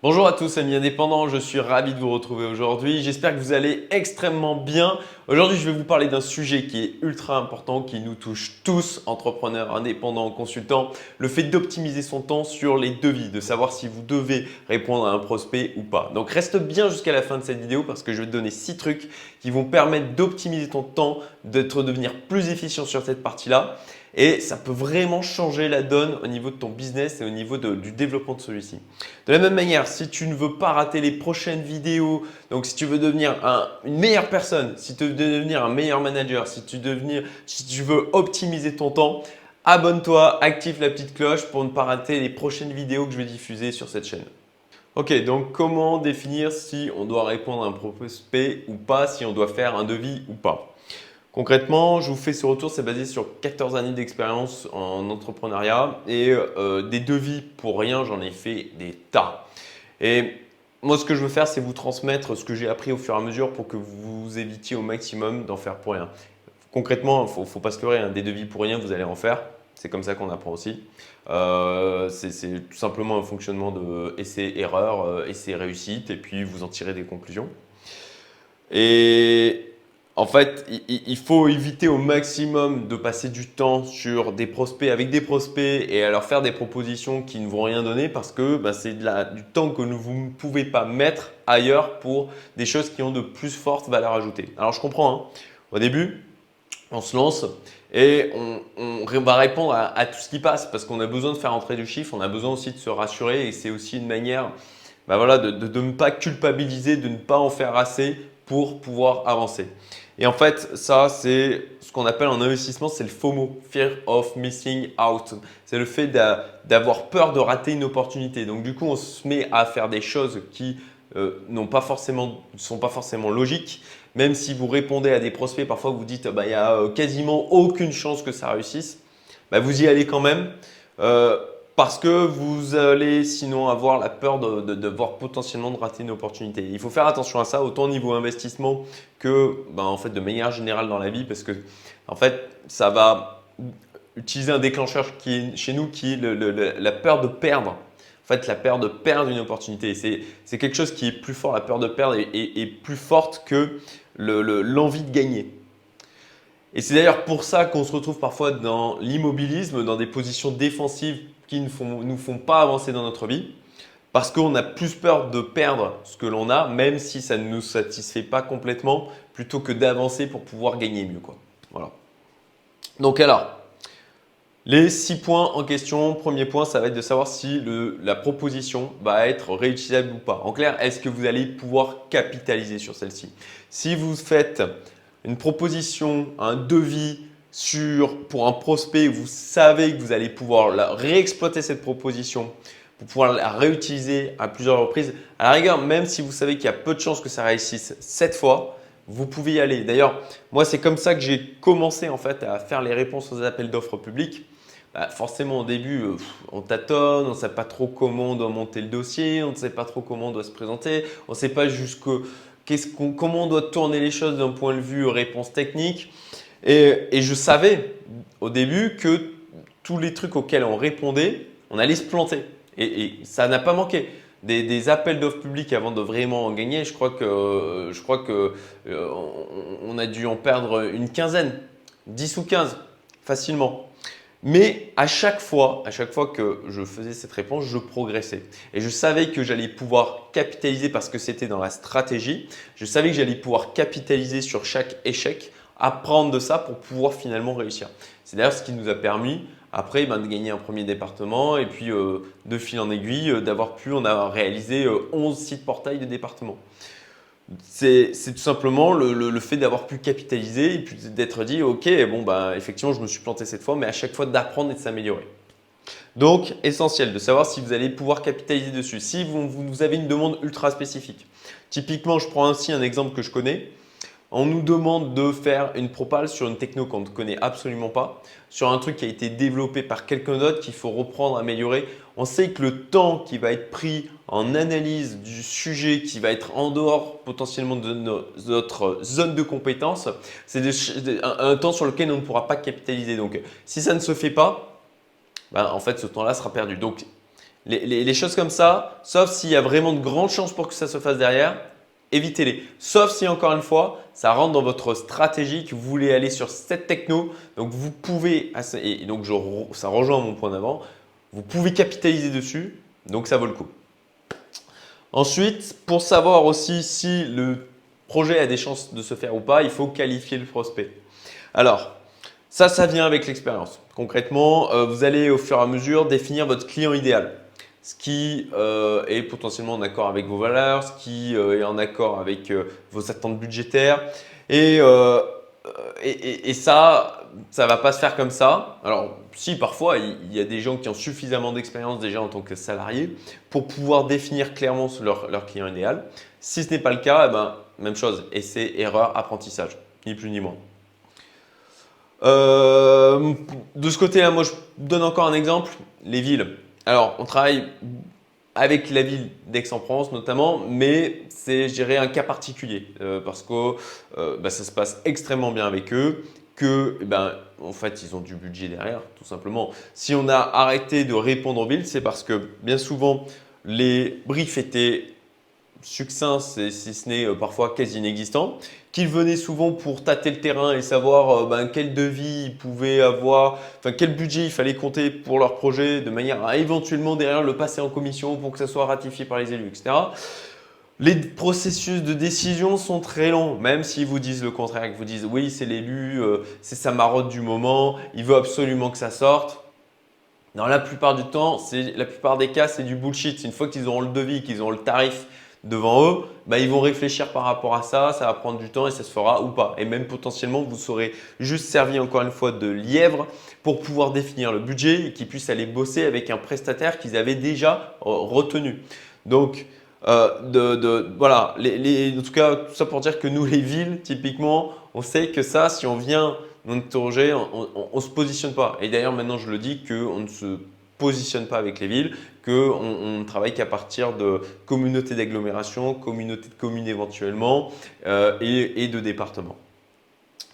Bonjour à tous amis indépendants, je suis ravi de vous retrouver aujourd'hui. J'espère que vous allez extrêmement bien. Aujourd'hui, je vais vous parler d'un sujet qui est ultra important, qui nous touche tous, entrepreneurs, indépendants, consultants. Le fait d'optimiser son temps sur les devis, de savoir si vous devez répondre à un prospect ou pas. Donc reste bien jusqu'à la fin de cette vidéo parce que je vais te donner 6 trucs qui vont permettre d'optimiser ton temps, de devenir plus efficient sur cette partie-là. Et ça peut vraiment changer la donne au niveau de ton business et au niveau du développement de celui-ci. De la même manière, si tu ne veux pas rater les prochaines vidéos, donc si tu veux devenir une meilleure personne, si tu veux devenir un meilleur manager, si tu veux optimiser ton temps, abonne-toi, active la petite cloche pour ne pas rater les prochaines vidéos que je vais diffuser sur cette chaîne. Ok, donc comment définir si on doit répondre à un prospect ou pas, si on doit faire un devis ou pas? Concrètement, je vous fais ce retour, c'est basé sur 14 années d'expérience en entrepreneuriat et des devis pour rien, j'en ai fait des tas. Et moi, ce que je veux faire, c'est vous transmettre ce que j'ai appris au fur et à mesure pour que vous évitiez au maximum d'en faire pour rien. Concrètement, il ne faut pas se leurrer, hein, des devis pour rien, vous allez en faire. C'est comme ça qu'on apprend aussi. C'est tout simplement un fonctionnement de essai-erreur, essai-réussite, et puis vous en tirez des conclusions. Et en fait, il faut éviter au maximum de passer du temps sur des prospects, avec des prospects et à leur faire des propositions qui ne vont rien donner parce que c'est du temps que vous ne pouvez pas mettre ailleurs pour des choses qui ont de plus forte valeur ajoutée. Alors je comprends, hein. Au début, on se lance et on va répondre à tout ce qui passe parce qu'on a besoin de faire entrer du chiffre, on a besoin aussi de se rassurer et c'est aussi une manière voilà, de ne pas culpabiliser, de ne pas en faire assez pour pouvoir avancer. Et en fait, ça, c'est ce qu'on appelle en investissement, c'est le FOMO, Fear of Missing Out. C'est le fait d'avoir peur de rater une opportunité. Donc du coup, on se met à faire des choses qui ne sont pas forcément logiques. Même si vous répondez à des prospects, parfois vous dites il y a quasiment aucune chance que ça réussisse. Vous y allez quand même. Parce que vous allez sinon avoir la peur de voir potentiellement de rater une opportunité. Il faut faire attention à ça, autant au niveau investissement que en fait, de manière générale dans la vie, parce que en fait, ça va utiliser un déclencheur qui est chez nous, qui est la peur de perdre. En fait, la peur de perdre une opportunité. C'est quelque chose qui est plus fort, la peur de perdre est plus forte que l'envie de gagner. Et c'est d'ailleurs pour ça qu'on se retrouve parfois dans l'immobilisme, dans des positions défensives qui ne nous font pas avancer dans notre vie, parce qu'on a plus peur de perdre ce que l'on a, même si ça ne nous satisfait pas complètement, plutôt que d'avancer pour pouvoir gagner mieux, quoi. Voilà. Donc alors, les 6 points en question, premier point, ça va être de savoir si la proposition va être réutilisable ou pas. En clair, est-ce que vous allez pouvoir capitaliser sur celle-ci? Si vous faites une proposition, un devis pour un prospect, vous savez que vous allez pouvoir réexploiter cette proposition pour pouvoir la réutiliser à plusieurs reprises. À la rigueur, même si vous savez qu'il y a peu de chances que ça réussisse cette fois, vous pouvez y aller. D'ailleurs, moi, c'est comme ça que j'ai commencé en fait à faire les réponses aux appels d'offres publics. Forcément, au début, on tâtonne, on ne sait pas trop comment on doit monter le dossier, on ne sait pas trop comment on doit se présenter, on ne sait pas comment on doit tourner les choses d'un point de vue réponse technique. Et je savais au début que tous les trucs auxquels on répondait, on allait se planter. Et ça n'a pas manqué. Des appels d'offres publics avant de vraiment en gagner, je crois que on a dû en perdre une quinzaine, 10 ou 15 facilement. Mais à chaque fois que je faisais cette réponse, je progressais. Et je savais que j'allais pouvoir capitaliser parce que c'était dans la stratégie. Je savais que j'allais pouvoir capitaliser sur chaque échec, apprendre de ça pour pouvoir finalement réussir. C'est d'ailleurs ce qui nous a permis après de gagner un premier département et puis de fil en aiguille, on a réalisé 11 sites portails de département. C'est tout simplement le fait d'avoir pu capitaliser et puis d'être dit ok, effectivement je me suis planté cette fois, mais à chaque fois d'apprendre et de s'améliorer. Donc essentiel de savoir si vous allez pouvoir capitaliser dessus, si vous avez une demande ultra spécifique. Typiquement, je prends ainsi un exemple que je connais. On nous demande de faire une propale sur une techno qu'on ne connaît absolument pas, sur un truc qui a été développé par quelqu'un d'autre qu'il faut reprendre, améliorer. On sait que le temps qui va être pris en analyse du sujet qui va être en dehors potentiellement de notre zone de compétence, c'est un temps sur lequel on ne pourra pas capitaliser. Donc, si ça ne se fait pas, en fait, ce temps-là sera perdu. Donc, Les choses comme ça, sauf s'il y a vraiment de grandes chances pour que ça se fasse derrière, évitez-les. Sauf si, encore une fois, ça rentre dans votre stratégie, que vous voulez aller sur cette techno. Donc, vous pouvez, et donc ça rejoint mon point d'avant, vous pouvez capitaliser dessus, donc ça vaut le coup. Ensuite, pour savoir aussi si le projet a des chances de se faire ou pas, il faut qualifier le prospect. Alors, ça vient avec l'expérience. Concrètement, vous allez au fur et à mesure définir votre client idéal. Ce qui est potentiellement en accord avec vos valeurs, ce qui est en accord avec vos attentes budgétaires. Et ça ne va pas se faire comme ça. Alors, si parfois, il y a des gens qui ont suffisamment d'expérience déjà en tant que salariés pour pouvoir définir clairement leur client idéal. Si ce n'est pas le cas, eh ben, même chose, essai, erreur, apprentissage, ni plus ni moins. De ce côté-là, moi, je donne encore un exemple, les villes. Alors, on travaille avec la ville d'Aix-en-Provence notamment, mais c'est, je dirais, un cas particulier parce que ça se passe extrêmement bien avec eux, que, en fait, ils ont du budget derrière, tout simplement. Si on a arrêté de répondre en ville, c'est parce que bien souvent, les briefs étaient succinct, si ce n'est parfois quasi inexistant, qu'ils venaient souvent pour tâter le terrain et savoir quel devis ils pouvaient avoir, quel budget il fallait compter pour leur projet, de manière à éventuellement derrière le passer en commission pour que ça soit ratifié par les élus, etc. Les processus de décision sont très longs, même s'ils vous disent le contraire, qu'ils vous disent oui, c'est l'élu, c'est sa marotte du moment, il veut absolument que ça sorte. Dans la plupart du temps, la plupart des cas, c'est du bullshit. Une fois qu'ils auront le devis, qu'ils auront le tarif devant eux, ils vont réfléchir par rapport à ça, ça va prendre du temps et ça se fera ou pas. Et même potentiellement, vous serez juste servi encore une fois de lièvre pour pouvoir définir le budget et qu'ils puissent aller bosser avec un prestataire qu'ils avaient déjà retenu. Donc, voilà, en tout cas, tout ça pour dire que nous, les villes, typiquement, on sait que ça, si on vient nous interroger, on ne se positionne pas. Et d'ailleurs, maintenant, je le dis qu'on ne se positionne pas avec les villes, qu'on ne travaille qu'à partir de communautés d'agglomération, communautés de communes éventuellement et de départements.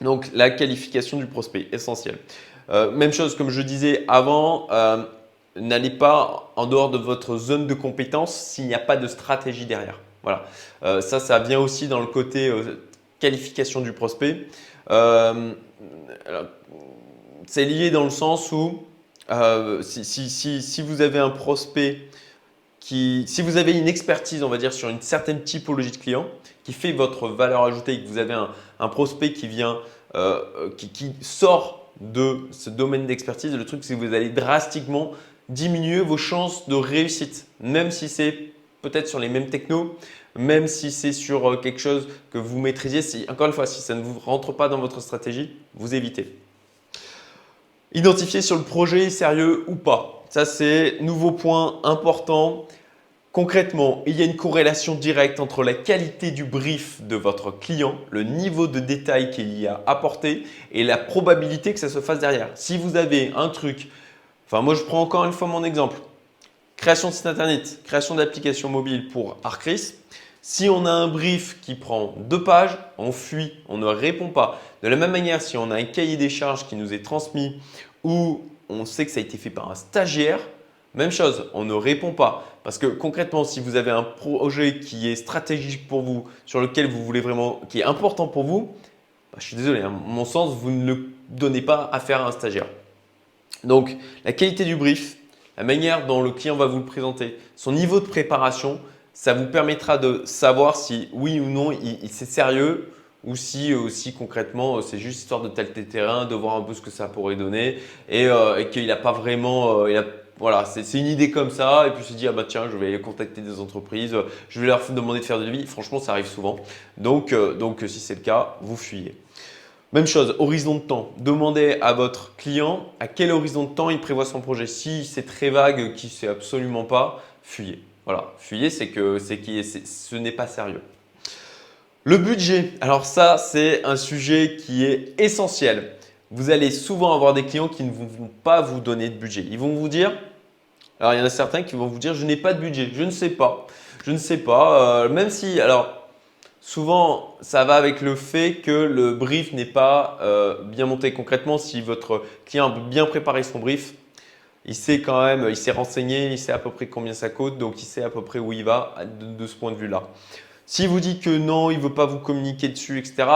Donc, la qualification du prospect, essentiel. Même chose, comme je disais avant, n'allez pas en dehors de votre zone de compétence s'il n'y a pas de stratégie derrière. Voilà. Ça vient aussi dans le côté qualification du prospect. C'est lié dans le sens où si vous avez un prospect si vous avez une expertise, on va dire, sur une certaine typologie de client qui fait votre valeur ajoutée et que vous avez un prospect qui vient, qui sort de ce domaine d'expertise, le truc, c'est que vous allez drastiquement diminuer vos chances de réussite, même si c'est peut-être sur les mêmes technos, même si c'est sur quelque chose que vous maîtrisiez. Encore une fois, si ça ne vous rentre pas dans votre stratégie, vous évitez. Identifier sur le projet est sérieux ou pas. Ça, c'est nouveau point important. Concrètement, il y a une corrélation directe entre la qualité du brief de votre client, le niveau de détail qu'il y a apporté et la probabilité que ça se fasse derrière. Si vous avez un truc, moi je prends encore une fois mon exemple, création de site internet, création d'application mobile pour Arcris. Si on a un brief qui prend 2 pages, on fuit, on ne répond pas. De la même manière, si on a un cahier des charges qui nous est transmis ou on sait que ça a été fait par un stagiaire, même chose, on ne répond pas. Parce que concrètement, si vous avez un projet qui est stratégique pour vous, sur lequel vous voulez vraiment, qui est important pour vous, je suis désolé, à mon sens, vous ne le donnez pas à faire à un stagiaire. Donc, la qualité du brief, la manière dont le client va vous le présenter, son niveau de préparation, ça vous permettra de savoir si oui ou non c'est sérieux ou si concrètement c'est juste histoire de tester le terrain, de voir un peu ce que ça pourrait donner et qu'il n'a pas vraiment… voilà, c'est une idée comme ça et puis se dit ah bah tiens je vais contacter des entreprises, je vais leur demander de faire des devis. Franchement ça arrive souvent. Donc si c'est le cas, vous fuyez. Même chose, horizon de temps. Demandez à votre client à quel horizon de temps il prévoit son projet. Si c'est très vague, qu'il ne sait absolument pas, fuyez. Voilà, fuyez, ce n'est pas sérieux. Le budget, alors ça c'est un sujet qui est essentiel. Vous allez souvent avoir des clients qui ne vont pas vous donner de budget. Ils vont vous dire, alors il y en a certains qui vont vous dire je n'ai pas de budget, je ne sais pas. Je ne sais pas, même si, alors souvent, ça va avec le fait que le brief n'est pas bien monté. Concrètement, si votre client a bien préparé son brief, il sait quand même, il s'est renseigné, il sait à peu près combien ça coûte, donc il sait à peu près où il va de ce point de vue-là. Si vous dites que non, il ne veut pas vous communiquer dessus, etc.,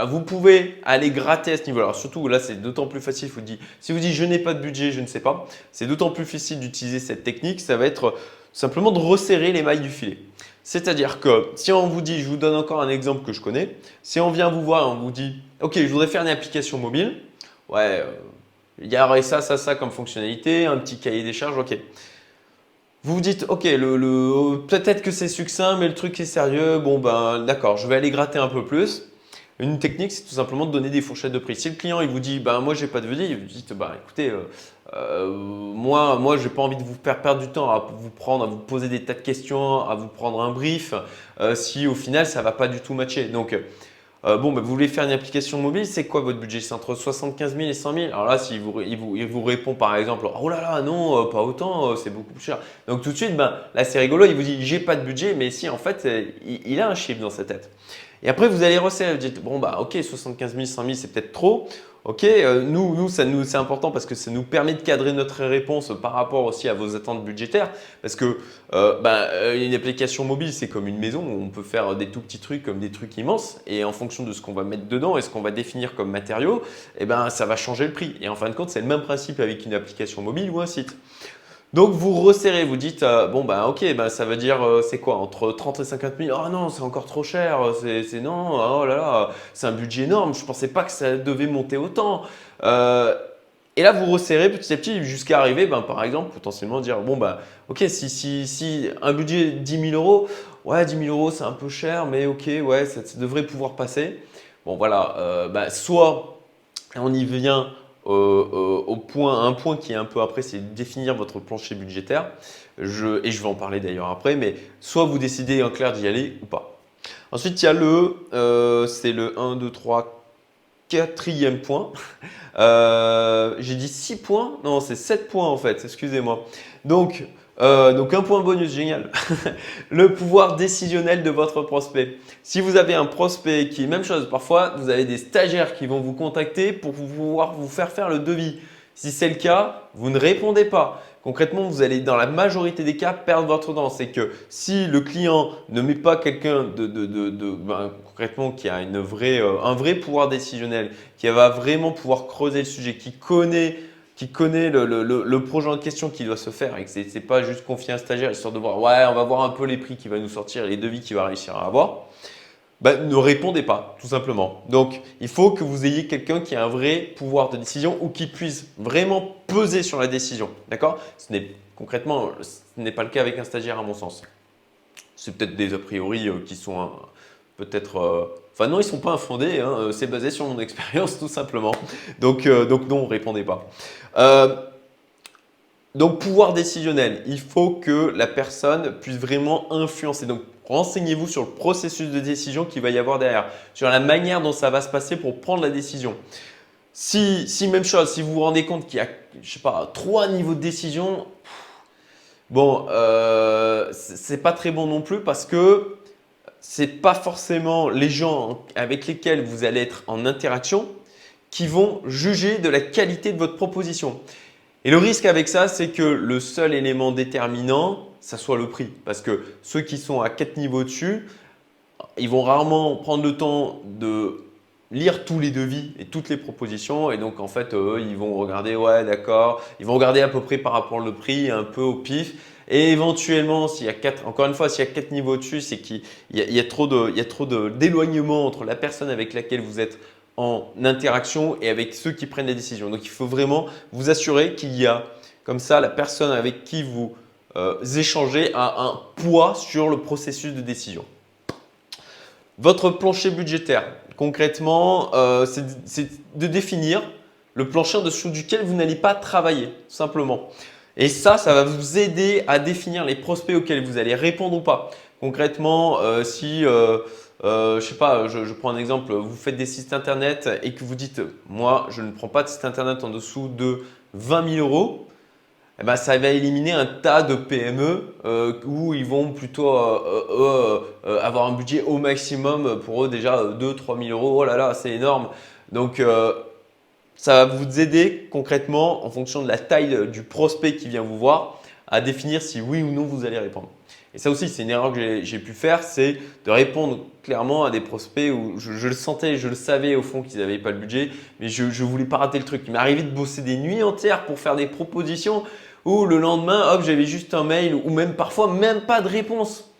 vous pouvez aller gratter à ce niveau. Alors surtout, là, c'est d'autant plus facile. Si vous dites je n'ai pas de budget, je ne sais pas, c'est d'autant plus facile d'utiliser cette technique. Ça va être simplement de resserrer les mailles du filet. C'est-à-dire que si on vous dit, je vous donne encore un exemple que je connais, si on vient vous voir et on vous dit, ok, je voudrais faire une application mobile, ouais, il y aurait ça comme fonctionnalité, un petit cahier des charges, ok. Vous vous dites, ok, peut-être que c'est succinct, mais le truc est sérieux. Bon, ben d'accord, je vais aller gratter un peu plus. Une technique, c'est tout simplement de donner des fourchettes de prix. Si le client il vous dit, ben moi j'ai pas de budget, vous dites, bah écoutez, moi j'ai pas envie de vous faire perdre du temps à vous prendre, à vous poser des tas de questions, à vous prendre un brief, si au final ça va pas du tout matcher. Donc bon, vous voulez faire une application mobile, c'est quoi votre budget? C'est entre 75 000 et 100 000. Alors là, il vous répond par exemple, oh là là, non, pas autant, c'est beaucoup plus cher. Donc tout de suite, là c'est rigolo, il vous dit, j'ai pas de budget, mais si en fait, il a un chiffre dans sa tête. Et après, vous allez resserrer, vous dites, bon, ok, 75 000, 100 000, c'est peut-être trop. Ok, c'est important parce que ça nous permet de cadrer notre réponse par rapport aussi à vos attentes budgétaires. Parce que une application mobile, c'est comme une maison où on peut faire des tout petits trucs comme des trucs immenses. Et en fonction de ce qu'on va mettre dedans et ce qu'on va définir comme matériaux, ça va changer le prix. Et en fin de compte, c'est le même principe avec une application mobile ou un site. Donc vous resserrez, vous dites, ok, ça veut dire, c'est quoi, entre 30 et 50 000? Oh non, c'est encore trop cher, c'est non, oh là là, c'est un budget énorme, je ne pensais pas que ça devait monter autant. Et là, vous resserrez petit à petit jusqu'à arriver, par exemple, potentiellement dire, ok, si un budget 10 000 euros, ouais, 10 000 euros, c'est un peu cher, mais ok, ouais, ça devrait pouvoir passer. Bon, voilà, soit on y vient un point qui est un peu après, c'est de définir votre plancher budgétaire. Et je vais en parler d'ailleurs après, mais soit vous décidez en clair d'y aller ou pas. Ensuite, il y a c'est le 1, 2, 3, quatrième point. J'ai dit 6 points? Non, c'est 7 points en fait, excusez-moi. Donc un point bonus, génial. Le pouvoir décisionnel de votre prospect. Si vous avez un prospect qui est même chose, parfois vous avez des stagiaires qui vont vous contacter pour pouvoir vous faire le devis. Si c'est le cas, vous ne répondez pas. Concrètement, vous allez dans la majorité des cas perdre votre temps. C'est que si le client ne met pas quelqu'un concrètement qui a un vrai pouvoir décisionnel, qui va vraiment pouvoir creuser le sujet, qui connaît le projet en question qui doit se faire et que ce n'est pas juste confier un stagiaire histoire de voir, ouais, on va voir un peu les prix qu'il va nous sortir et les devis qu'il va réussir à avoir, ne répondez pas, tout simplement. Donc, il faut que vous ayez quelqu'un qui a un vrai pouvoir de décision ou qui puisse vraiment peser sur la décision. D'accord? Concrètement, ce n'est pas le cas avec un stagiaire à mon sens. C'est peut-être des a priori qui sont peut-être… Enfin non, ils ne sont pas infondés, hein, c'est basé sur mon expérience tout simplement. Donc non, répondez pas. Donc pouvoir décisionnel, il faut que la personne puisse vraiment influencer. Donc renseignez-vous sur le processus de décision qu'il va y avoir derrière, sur la manière dont ça va se passer pour prendre la décision. Si même chose, si vous vous rendez compte qu'il y a, je sais pas, 3 niveaux de décision, bon, c'est pas très bon non plus parce que c'est pas forcément les gens avec lesquels vous allez être en interaction qui vont juger de la qualité de votre proposition. Et le risque avec ça, c'est que le seul élément déterminant, ça soit le prix. Parce que ceux qui sont à 4 niveaux dessus, ils vont rarement prendre le temps de lire tous les devis et toutes les propositions. Et donc, en fait, ils vont regarder, ouais, d'accord. Ils vont regarder à peu près par rapport au prix, un peu au pif. Et éventuellement, encore une fois, s'il y a 4 niveaux dessus, c'est qu'il y a trop d'éloignement entre la personne avec laquelle vous êtes en interaction et avec ceux qui prennent les décisions. Donc, il faut vraiment vous assurer qu'il y a comme ça la personne avec qui vous échangez a un poids sur le processus de décision. Votre plancher budgétaire, concrètement, c'est de définir le plancher en dessous duquel vous n'allez pas travailler, tout simplement. Et ça va vous aider à définir les prospects auxquels vous allez répondre ou pas. Concrètement, je sais pas, je prends un exemple, vous faites des sites internet et que vous dites, moi, je ne prends pas de site internet en dessous de 20 000 euros, ça va éliminer un tas de PME où ils vont plutôt avoir un budget au maximum pour eux déjà 2 000 – 3 000 euros. Oh là là, c'est énorme. Donc, Ça va vous aider concrètement en fonction de la taille du prospect qui vient vous voir à définir si oui ou non vous allez répondre. Et ça aussi, c'est une erreur que j'ai pu faire, c'est de répondre clairement à des prospects où je le sentais, je le savais au fond qu'ils n'avaient pas le budget, mais je ne voulais pas rater le truc. Il m'est arrivé de bosser des nuits entières pour faire des propositions où le lendemain, hop, j'avais juste un mail ou même parfois même pas de réponse.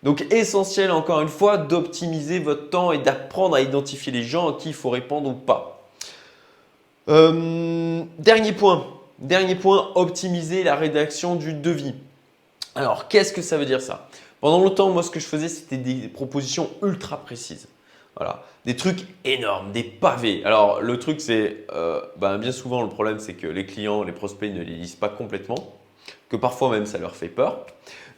Donc, essentiel encore une fois d'optimiser votre temps et d'apprendre à identifier les gens à qui il faut répondre ou pas. Dernier point, optimiser la rédaction du devis. Alors, qu'est-ce que ça veut dire ça? Pendant longtemps, moi, ce que je faisais, c'était des propositions ultra précises. Voilà, des trucs énormes, des pavés. Alors, le truc, c'est bien souvent, le problème, c'est que les clients, les prospects ne les lisent pas complètement, que parfois même ça leur fait peur.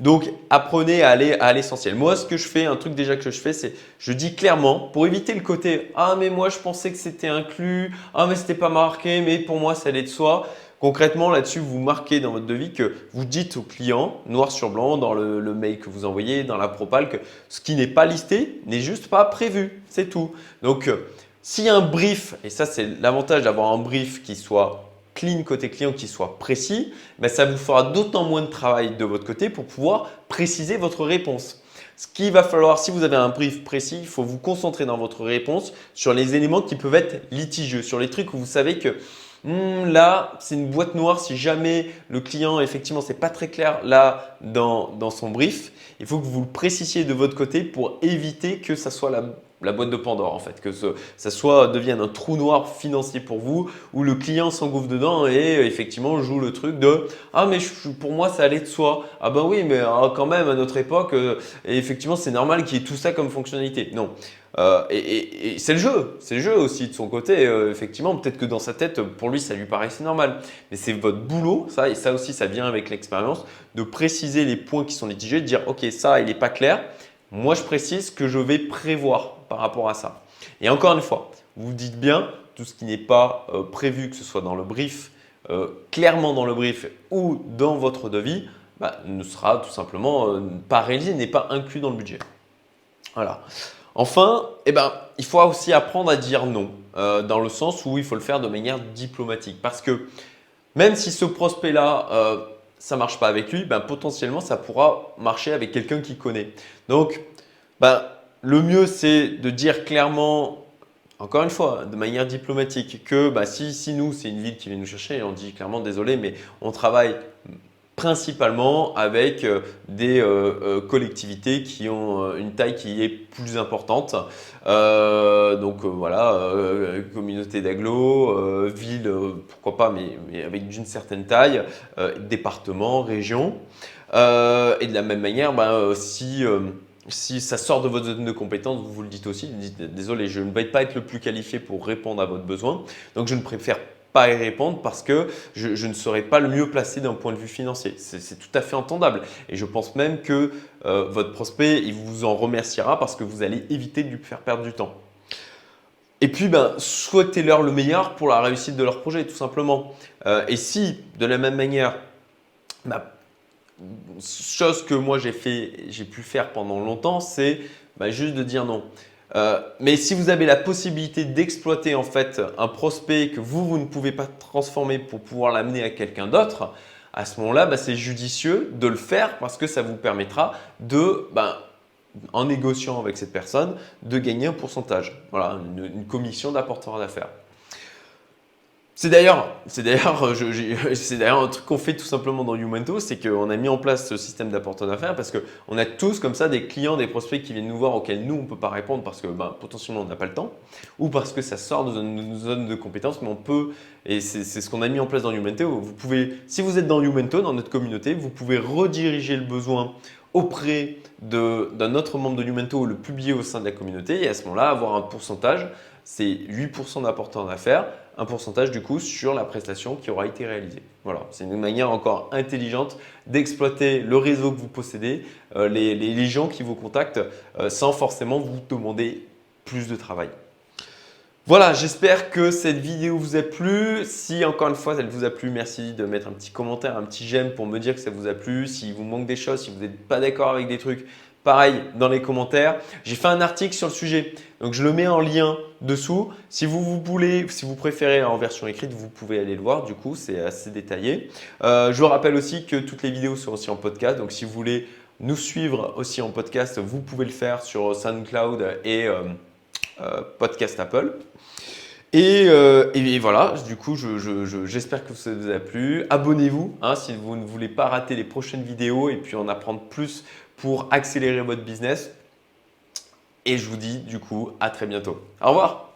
Donc, apprenez à aller à l'essentiel. Moi, ce que je fais, un truc déjà que je fais, c'est je dis clairement, pour éviter le côté « Ah, mais moi, je pensais que c'était inclus. Ah, mais c'était pas marqué, mais pour moi, ça allait de soi. » Concrètement, là-dessus, vous marquez dans votre devis que vous dites au client, noir sur blanc, dans le mail que vous envoyez, dans la propale, que ce qui n'est pas listé n'est juste pas prévu. C'est tout. Donc, s'il y a un brief, et ça, c'est l'avantage d'avoir un brief qui soit clean côté client, qui soit précis, ça vous fera d'autant moins de travail de votre côté pour pouvoir préciser votre réponse. Ce qu'il va falloir, si vous avez un brief précis, il faut vous concentrer dans votre réponse sur les éléments qui peuvent être litigieux, sur les trucs où vous savez que là, c'est une boîte noire. Si jamais le client, effectivement, c'est pas très clair là dans son brief, il faut que vous le précisiez de votre côté pour éviter que ça soit la boîte de Pandore en fait, que ça devienne un trou noir financier pour vous où le client s'engouffre dedans et effectivement joue le truc de « Ah mais pour moi ça allait de soi. Ah ben oui mais quand même à notre époque, et effectivement c'est normal qu'il y ait tout ça comme fonctionnalité. » Non. Et c'est le jeu aussi de son côté. Effectivement, peut-être que dans sa tête, pour lui, ça lui paraissait normal. Mais c'est votre boulot, ça, et ça aussi, ça vient avec l'expérience, de préciser les points qui sont litigieux, de dire « Ok, ça, il n'est pas clair. Moi, je précise que je vais prévoir par rapport à ça. » Et encore une fois, vous dites bien tout ce qui n'est pas prévu, que ce soit dans le brief, clairement dans le brief ou dans votre devis, ne sera tout simplement pas réalisé, n'est pas inclus dans le budget. Voilà. Enfin, il faut aussi apprendre à dire non, dans le sens où il faut le faire de manière diplomatique. Parce que même si ce prospect-là, ça ne marche pas avec lui, potentiellement, ça pourra marcher avec quelqu'un qui connaît. Donc, le mieux, c'est de dire clairement, encore une fois, de manière diplomatique, que si nous, c'est une ville qui vient nous chercher, on dit clairement, désolé, mais on travaille principalement avec des collectivités qui ont une taille qui est plus importante. Voilà, communauté d'agglo, ville, pourquoi pas, mais avec d'une certaine taille, département, région. Et de la même manière, si ça sort de votre zone de compétence, vous vous le dites aussi, vous dites désolé, je ne vais pas être le plus qualifié pour répondre à votre besoin, donc je ne préfère pas y répondre parce que je ne serai pas le mieux placé d'un point de vue financier. C'est tout à fait entendable et je pense même que votre prospect, il vous en remerciera parce que vous allez éviter de lui faire perdre du temps. Et puis, souhaitez-leur le meilleur pour la réussite de leur projet, tout simplement. Et si, de la même manière, chose que moi j'ai pu faire pendant longtemps, c'est juste de dire non. Mais si vous avez la possibilité d'exploiter en fait un prospect que vous ne pouvez pas transformer pour pouvoir l'amener à quelqu'un d'autre, à ce moment-là, c'est judicieux de le faire parce que ça vous permettra de, en négociant avec cette personne, de gagner un pourcentage. Voilà, une commission d'apporteur d'affaires. C'est d'ailleurs un truc qu'on fait tout simplement dans Youmento, c'est qu'on a mis en place ce système d'apporteur d'affaires parce qu'on a tous comme ça des clients, des prospects qui viennent nous voir auxquels nous on ne peut pas répondre parce que potentiellement on n'a pas le temps ou parce que ça sort de nos zones de compétences, mais on peut, et c'est ce qu'on a mis en place dans Youmento. Vous pouvez, si vous êtes dans Youmento, dans notre communauté, vous pouvez rediriger le besoin auprès d'un autre membre de Youmento ou le publier au sein de la communauté et à ce moment-là avoir un pourcentage, c'est 8% d'apporteur d'affaires, un pourcentage du coup sur la prestation qui aura été réalisée. Voilà, c'est une manière encore intelligente d'exploiter le réseau que vous possédez, les gens qui vous contactent sans forcément vous demander plus de travail. Voilà, j'espère que cette vidéo vous a plu. Si encore une fois elle vous a plu, merci de mettre un petit commentaire, un petit j'aime pour me dire que ça vous a plu. S'il vous manque des choses, si vous n'êtes pas d'accord avec des trucs, pareil dans les commentaires. J'ai fait un article sur le sujet, donc je le mets en lien dessous. Si vous préférez en version écrite, vous pouvez aller le voir. Du coup, c'est assez détaillé. Je vous rappelle aussi que toutes les vidéos sont aussi en podcast. Donc, si vous voulez nous suivre aussi en podcast, vous pouvez le faire sur SoundCloud et Podcast Apple. Et voilà, du coup, j'espère que ça vous a plu. Abonnez-vous si vous ne voulez pas rater les prochaines vidéos et puis en apprendre plus pour accélérer votre business. Et je vous dis du coup à très bientôt. Au revoir!